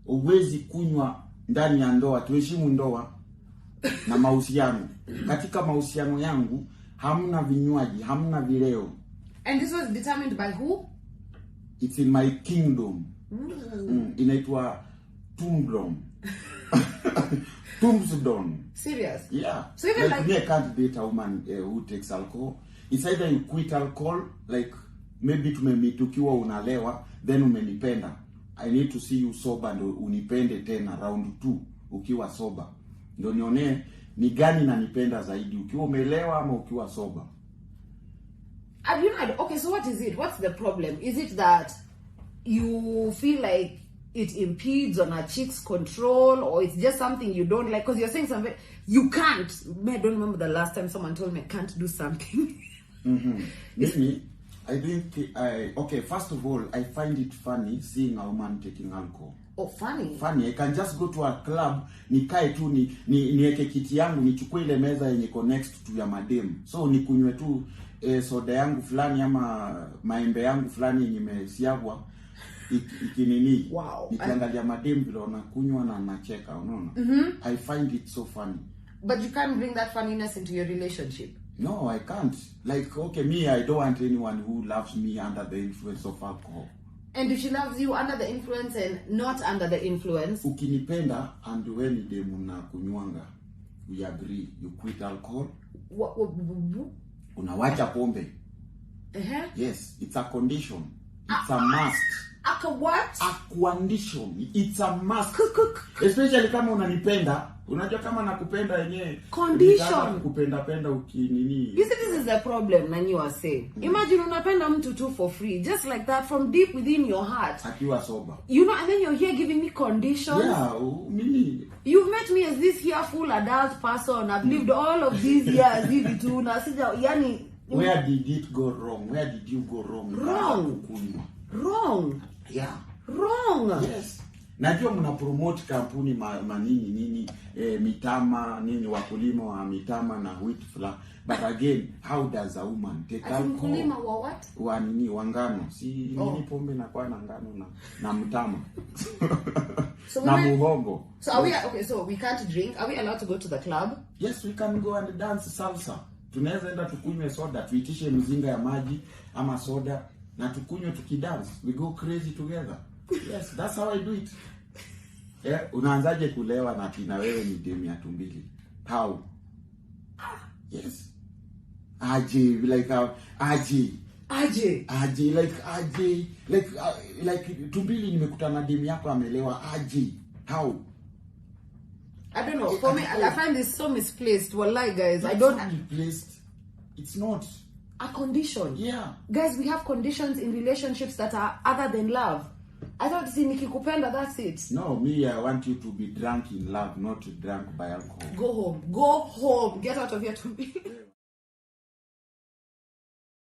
uwezi kunywa ndani ya ndoa. Tuheshimu ndoa na mahusiano. Katika mahusiano yangu hamna vinywaji, hamna vileo. And this was determined by who? It's in my kingdom. Inaitwa Tombstone. Tombstone. Serious? Yeah. So even like me, I can't date a woman who takes alcohol. It's either you quit alcohol, like maybe tumemit ukiwa unalewa, then umenipenda. I need to see you sober ndo unipende tena round 2 ukiwa sober. Ndio nione ni gani nanipenda zaidi, ukiwa umelewa ama ukiwa sober. You know, okay, so what is it? What's the problem? Is it that you feel like it impedes on a chick's control, or it's just something you don't like? Because you're saying something you can't. I don't remember the last time someone told me I can't do something. Maybe I think okay, first of all, I find it funny seeing a woman taking alcohol. Oh, funny. Funny. I can just go to a club, nikae tu niweke kiti yangu, nichukue ile meza yenye next to ya madem. So nikunywe tu soda yangu fulani ama maembe yangu fulani yenye imesiagwa ikinini. Wow. Nikiangalia madem vile wanakunywa na nacheka, unaona? I find it so funny. But you can't bring that funniness into your relationship. No, I can't. Like, okay, me, I don't want anyone who loves me under the influence of alcohol. And if she loves you under the influence and not under the influence? Ukinipenda and when demu na kunywanga, we agree, you quit alcohol. Unawacha pombe. Yes, it's a condition. It's a must. A what? A condition. It's a must. Especially kama unanipenda. Unajua kama nakupenda yenyewe. Condition. Kupenda ukinini. You see, this is the problem Nanyi was saying. Imagine unapenda mtu tu for free, just like that, from deep within your heart. Akiwa sober. You know, and then you're here giving me conditions. Yeah, mimi. You've met me as this here full adult person. I've lived all of these years. Where did it go wrong? Where did you go wrong? Wrong. Yeah. Wrong. Yes. Najua mna promote kampuni manini mitama nini, wakulima wa mitama na wheat flour, but again, how does a woman take alcohol? Wakulima wa what? Wa nini, wangano. Si nini pombe na kwa na ngano na mtama. So na muhogo. So are we okay, so we can't drink. Are we allowed to go to the club? Yes, we can go and dance salsa. Tunaweza enda tukunywe soda, tuitishe mzinga ya maji ama soda na tukunywe tukidance. We go crazy together. Yes, that's how I do it. Yeah, unaanzaje kulewa na kina wewe ni demu ya 2MBILI? How? Yes. Aje, like like 2MBILI nimekutana na demu yako amelewa aje. How? I don't know. For me, I find this so misplaced. Wallahi, guys, I don't misplaced. It's not a condition. Yeah. Guys, we have conditions in relationships that are other than love. I thought nikikupenda, that's it. No, me, I want you to be drunk in love, not drunk by alcohol. Go home. Go home. Get out of here 2MBILI.